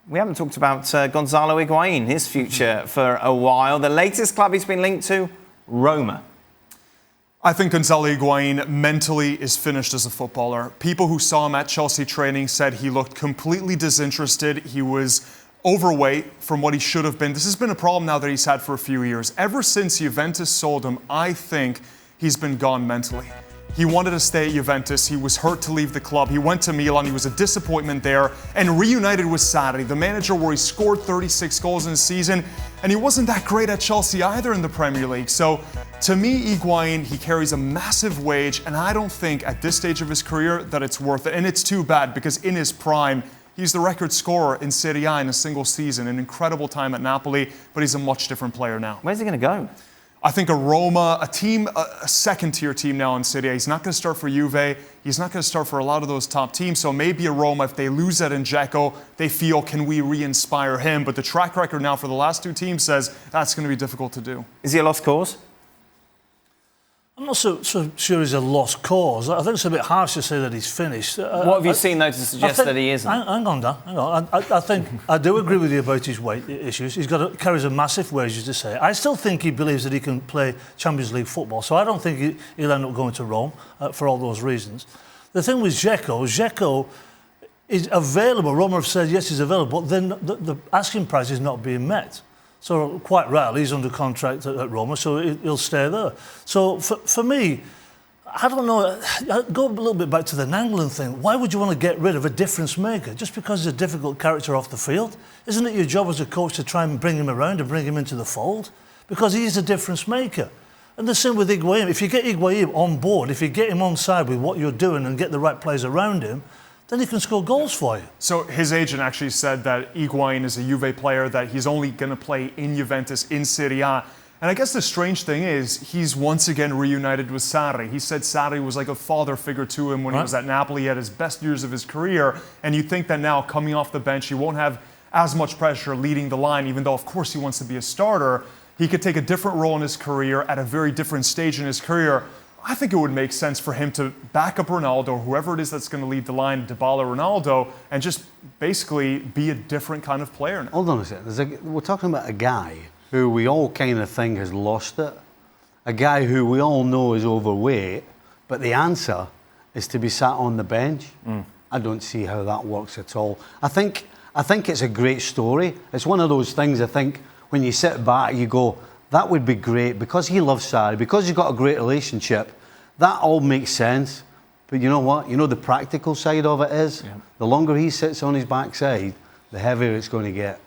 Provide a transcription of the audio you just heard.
We haven't talked about Gonzalo Higuain, his future, for a while. The latest club he's been linked to, Roma. I think Gonzalo Higuain mentally is finished as a footballer. People who saw him at Chelsea training said he looked completely disinterested. He was overweight from what he should have been. This has been a problem now that he's had for a few years. Ever since Juventus sold him, I think he's been gone mentally. He wanted to stay at Juventus. He was hurt to leave the club. He went to Milan. He was a disappointment there and reunited with Sarri, the manager where he scored 36 goals in a season. And he wasn't that great at Chelsea either in the Premier League. So to me, Higuain, he carries a massive wage. And I don't think at this stage of his career that it's worth it. And it's too bad because in his prime, he's the record scorer in Serie A in a single season. An incredible time at Napoli, but he's a much different player now. Where's he going to go? I think a Roma, a second-tier team now in Serie A. He's not going to start for Juve. He's not going to start for a lot of those top teams. So maybe a Roma, if they lose that in Dzeko, they feel, can we re-inspire him? But the track record now for the last two teams says that's going to be difficult to do. Is he a lost cause? I'm not so sure he's a lost cause. I think it's a bit harsh to say that he's finished. What have you seen, though, to suggest that he isn't? Hang on, Dan. Hang on. I think I do agree with you about his weight issues. Carries a massive wage, as to say. I still think he believes that he can play Champions League football. So I don't think he'll end up going to Rome for all those reasons. The thing with Dzeko is available. Roma have said, yes, he's available, but then the asking price is not being met. So quite rightly, he's under contract at Roma, so he'll stay there. So for me, I don't know, I go a little bit back to the Nangling thing. Why would you want to get rid of a difference maker just because he's a difficult character off the field? Isn't it your job as a coach to try and bring him around and bring him into the fold? Because he's a difference maker. And the same with Higuain. If you get Higuain on board, if you get him on side with what you're doing and get the right players around him, then he can score goals for you. So his agent actually said that Higuain is a Juve player, that he's only going to play in Juventus, in Serie A. And I guess the strange thing is, he's once again reunited with Sarri. He said Sarri was like a father figure to him when he was at Napoli. He had his best years of his career. And you think that now, coming off the bench, he won't have as much pressure leading the line, even though, of course, he wants to be a starter. He could take a different role in his career at a very different stage in his career. I think it would make sense for him to back up Ronaldo, whoever it is that's going to lead the line, Dybala, Ronaldo, and just basically be a different kind of player now. Hold on a second. We're talking about a guy who we all kind of think has lost it. A guy who we all know is overweight, but the answer is to be sat on the bench. I don't see how that works at all. I think it's a great story. It's one of those things, I think, when you sit back, you go, that would be great, because he loves Sarri, because he's got a great relationship. That all makes sense. But you know what? You know the practical side of it is, the longer he sits on his backside, the heavier it's going to get.